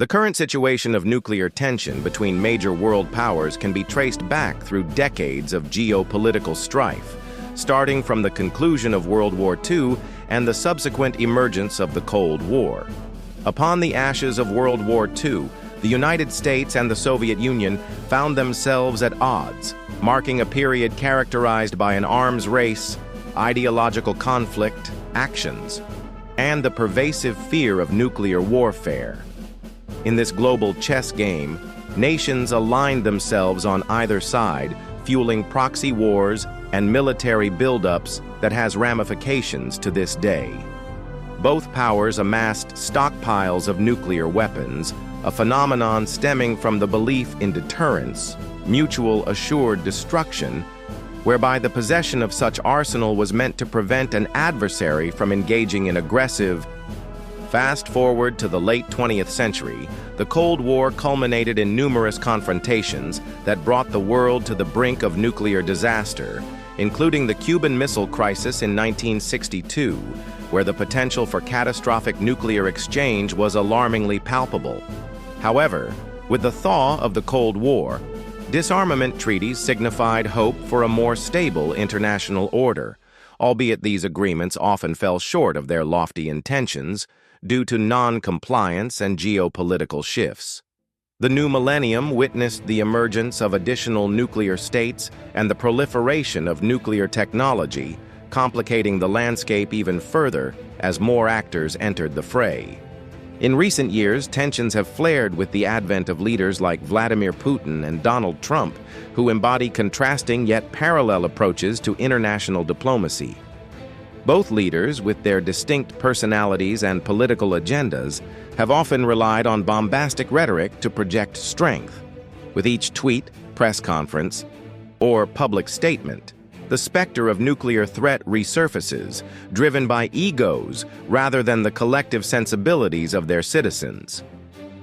The current situation of nuclear tension between major world powers can be traced back through decades of geopolitical strife, starting from the conclusion of World War II and the subsequent emergence of the Cold War. Upon the ashes of World War II, the United States and the Soviet Union found themselves at odds, marking a period characterized by an arms race, ideological conflict, actions, and the pervasive fear of nuclear warfare. In this global chess game, nations aligned themselves on either side, fueling proxy wars and military buildups that has ramifications to this day. Both powers amassed stockpiles of nuclear weapons, a phenomenon stemming from the belief in deterrence, mutual assured destruction, whereby the possession of such arsenal was meant to prevent an adversary from engaging in aggressive. Fast forward to the late 20th century, the Cold War culminated in numerous confrontations that brought the world to the brink of nuclear disaster, including the Cuban Missile Crisis in 1962, where the potential for catastrophic nuclear exchange was alarmingly palpable. However, with the thaw of the Cold War, disarmament treaties signified hope for a more stable international order, albeit these agreements often fell short of their lofty intentions due to non-compliance and geopolitical shifts. The new millennium witnessed the emergence of additional nuclear states and the proliferation of nuclear technology, complicating the landscape even further as more actors entered the fray. In recent years, tensions have flared with the advent of leaders like Vladimir Putin and Donald Trump, who embody contrasting yet parallel approaches to international diplomacy. Both leaders, with their distinct personalities and political agendas, have often relied on bombastic rhetoric to project strength. With each tweet, press conference, or public statement, the specter of nuclear threat resurfaces, driven by egos rather than the collective sensibilities of their citizens.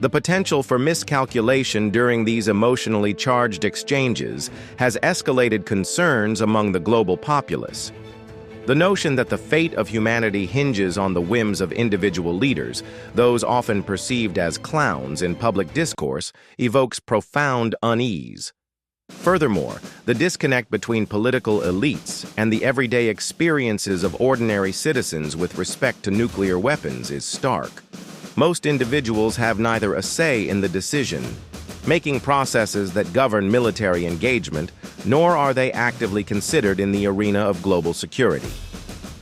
The potential for miscalculation during these emotionally charged exchanges has escalated concerns among the global populace. The notion that the fate of humanity hinges on the whims of individual leaders, those often perceived as clowns in public discourse, evokes profound unease. Furthermore, the disconnect between political elites and the everyday experiences of ordinary citizens with respect to nuclear weapons is stark. Most individuals have neither a say in the decision-making processes that govern military engagement, nor are they actively considered in the arena of global security.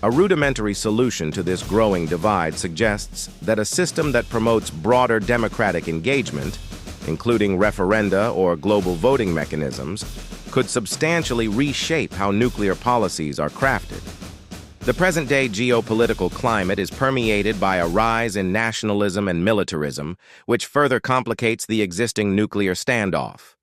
A rudimentary solution to this growing divide suggests that a system that promotes broader democratic engagement, including referenda or global voting mechanisms, could substantially reshape how nuclear policies are crafted. The present-day geopolitical climate is permeated by a rise in nationalism and militarism, which further complicates the existing nuclear standoff.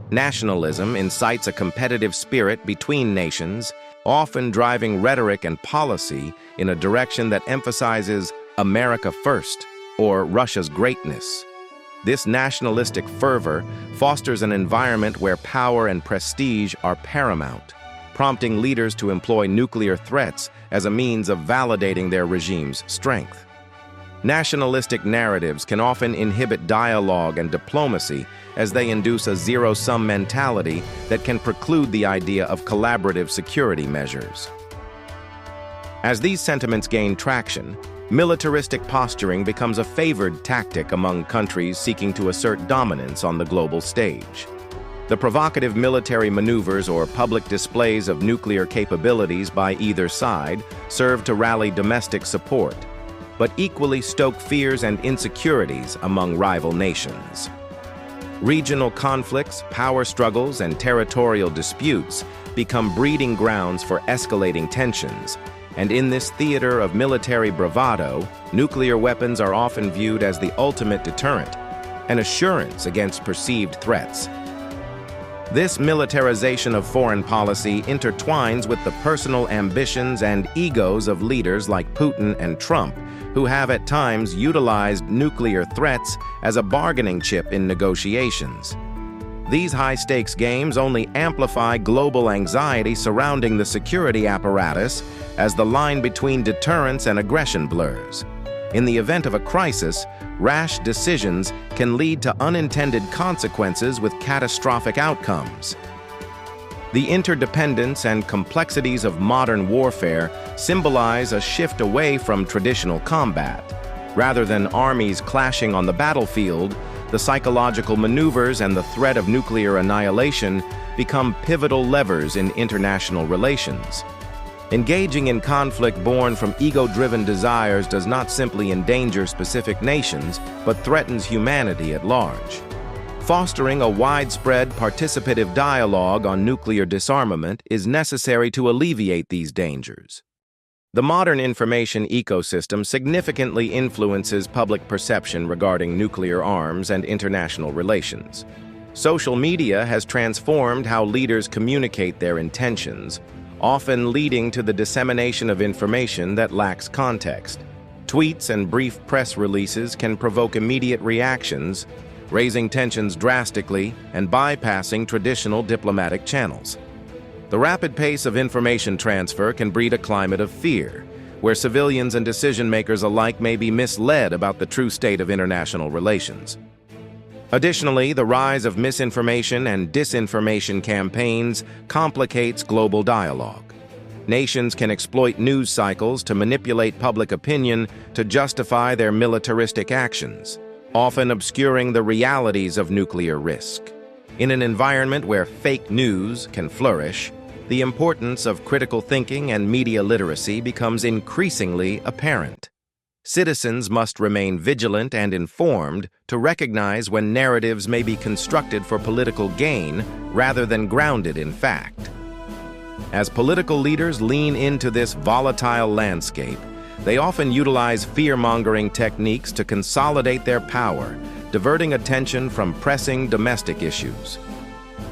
Nationalism incites a competitive spirit between nations, often driving rhetoric and policy in a direction that emphasizes America first or Russia's greatness. This nationalistic fervor fosters an environment where power and prestige are paramount, prompting leaders to employ nuclear threats as a means of validating their regime's strength. Nationalistic narratives can often inhibit dialogue and diplomacy as they induce a zero-sum mentality that can preclude the idea of collaborative security measures. As these sentiments gain traction, militaristic posturing becomes a favored tactic among countries seeking to assert dominance on the global stage. The provocative military maneuvers or public displays of nuclear capabilities by either side serve to rally domestic support, but equally stoke fears and insecurities among rival nations. Regional conflicts, power struggles, and territorial disputes become breeding grounds for escalating tensions, and in this theater of military bravado, nuclear weapons are often viewed as the ultimate deterrent, an assurance against perceived threats. This militarization of foreign policy intertwines with the personal ambitions and egos of leaders like Putin and Trump, who have at times utilized nuclear threats as a bargaining chip in negotiations. These high-stakes games only amplify global anxiety surrounding the security apparatus as the line between deterrence and aggression blurs. In the event of a crisis, rash decisions can lead to unintended consequences with catastrophic outcomes. The interdependence and complexities of modern warfare symbolize a shift away from traditional combat. Rather than armies clashing on the battlefield, the psychological maneuvers and the threat of nuclear annihilation become pivotal levers in international relations. Engaging in conflict born from ego-driven desires does not simply endanger specific nations, but threatens humanity at large. Fostering a widespread participative dialogue on nuclear disarmament is necessary to alleviate these dangers. The modern information ecosystem significantly influences public perception regarding nuclear arms and international relations. Social media has transformed how leaders communicate their intentions, often leading to the dissemination of information that lacks context. Tweets and brief press releases can provoke immediate reactions, raising tensions drastically and bypassing traditional diplomatic channels. The rapid pace of information transfer can breed a climate of fear, where civilians and decision-makers alike may be misled about the true state of international relations. Additionally, the rise of misinformation and disinformation campaigns complicates global dialogue. Nations can exploit news cycles to manipulate public opinion to justify their militaristic actions, often obscuring the realities of nuclear risk. In an environment where fake news can flourish, the importance of critical thinking and media literacy becomes increasingly apparent. Citizens must remain vigilant and informed to recognize when narratives may be constructed for political gain rather than grounded in fact. As political leaders lean into this volatile landscape, they often utilize fear-mongering techniques to consolidate their power, diverting attention from pressing domestic issues.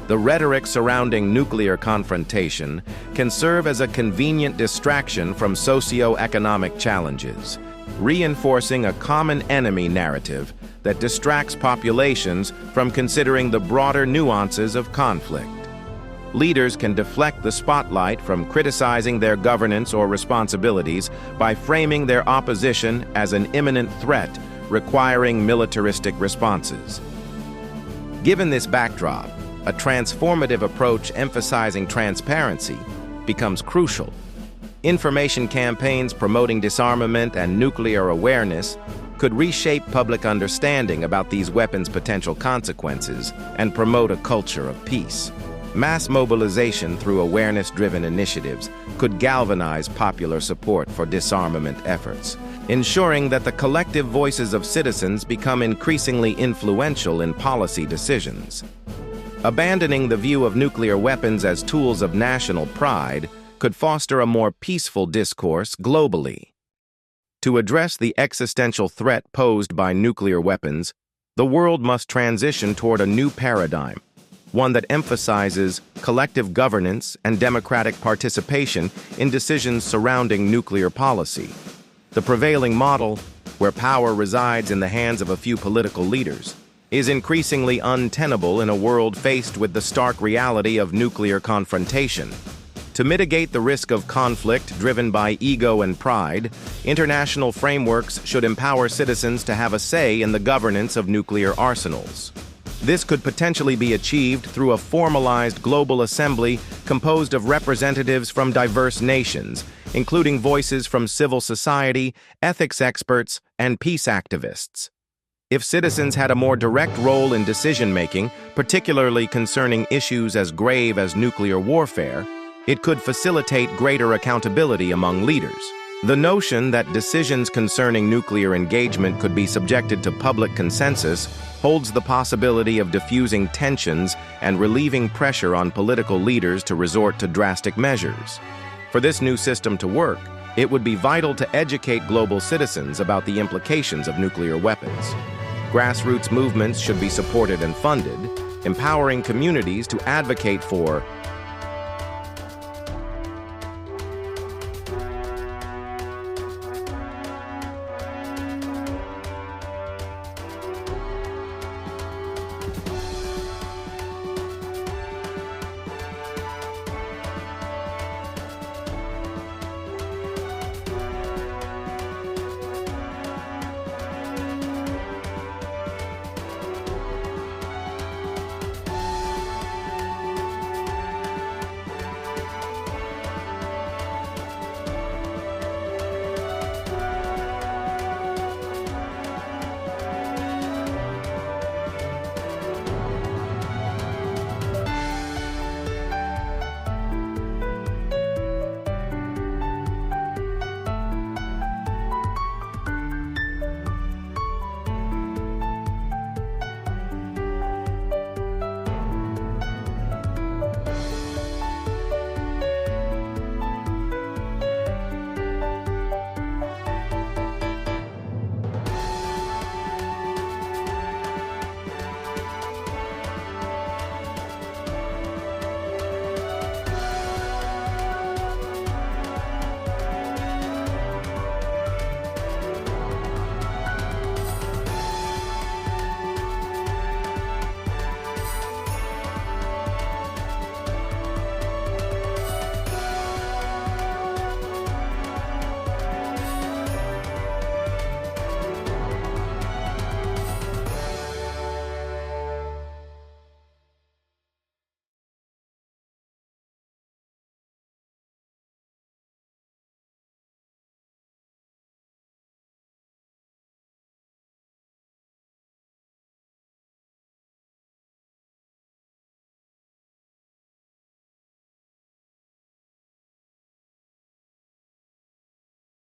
The rhetoric surrounding nuclear confrontation can serve as a convenient distraction from socio-economic challenges, reinforcing a common enemy narrative that distracts populations from considering the broader nuances of conflict. Leaders can deflect the spotlight from criticizing their governance or responsibilities by framing their opposition as an imminent threat requiring militaristic responses. Given this backdrop, a transformative approach emphasizing transparency becomes crucial. Information campaigns promoting disarmament and nuclear awareness could reshape public understanding about these weapons' potential consequences and promote a culture of peace. Mass mobilization through awareness-driven initiatives could galvanize popular support for disarmament efforts, ensuring that the collective voices of citizens become increasingly influential in policy decisions. Abandoning the view of nuclear weapons as tools of national pride could foster a more peaceful discourse globally. To address the existential threat posed by nuclear weapons, the world must transition toward a new paradigm, one that emphasizes collective governance and democratic participation in decisions surrounding nuclear policy. The prevailing model, where power resides in the hands of a few political leaders, is increasingly untenable in a world faced with the stark reality of nuclear confrontation. To mitigate the risk of conflict driven by ego and pride, international frameworks should empower citizens to have a say in the governance of nuclear arsenals. This could potentially be achieved through a formalized global assembly composed of representatives from diverse nations, including voices from civil society, ethics experts, and peace activists. If citizens had a more direct role in decision-making, particularly concerning issues as grave as nuclear warfare, it could facilitate greater accountability among leaders. The notion that decisions concerning nuclear engagement could be subjected to public consensus holds the possibility of diffusing tensions and relieving pressure on political leaders to resort to drastic measures. For this new system to work, it would be vital to educate global citizens about the implications of nuclear weapons. Grassroots movements should be supported and funded, empowering communities to advocate for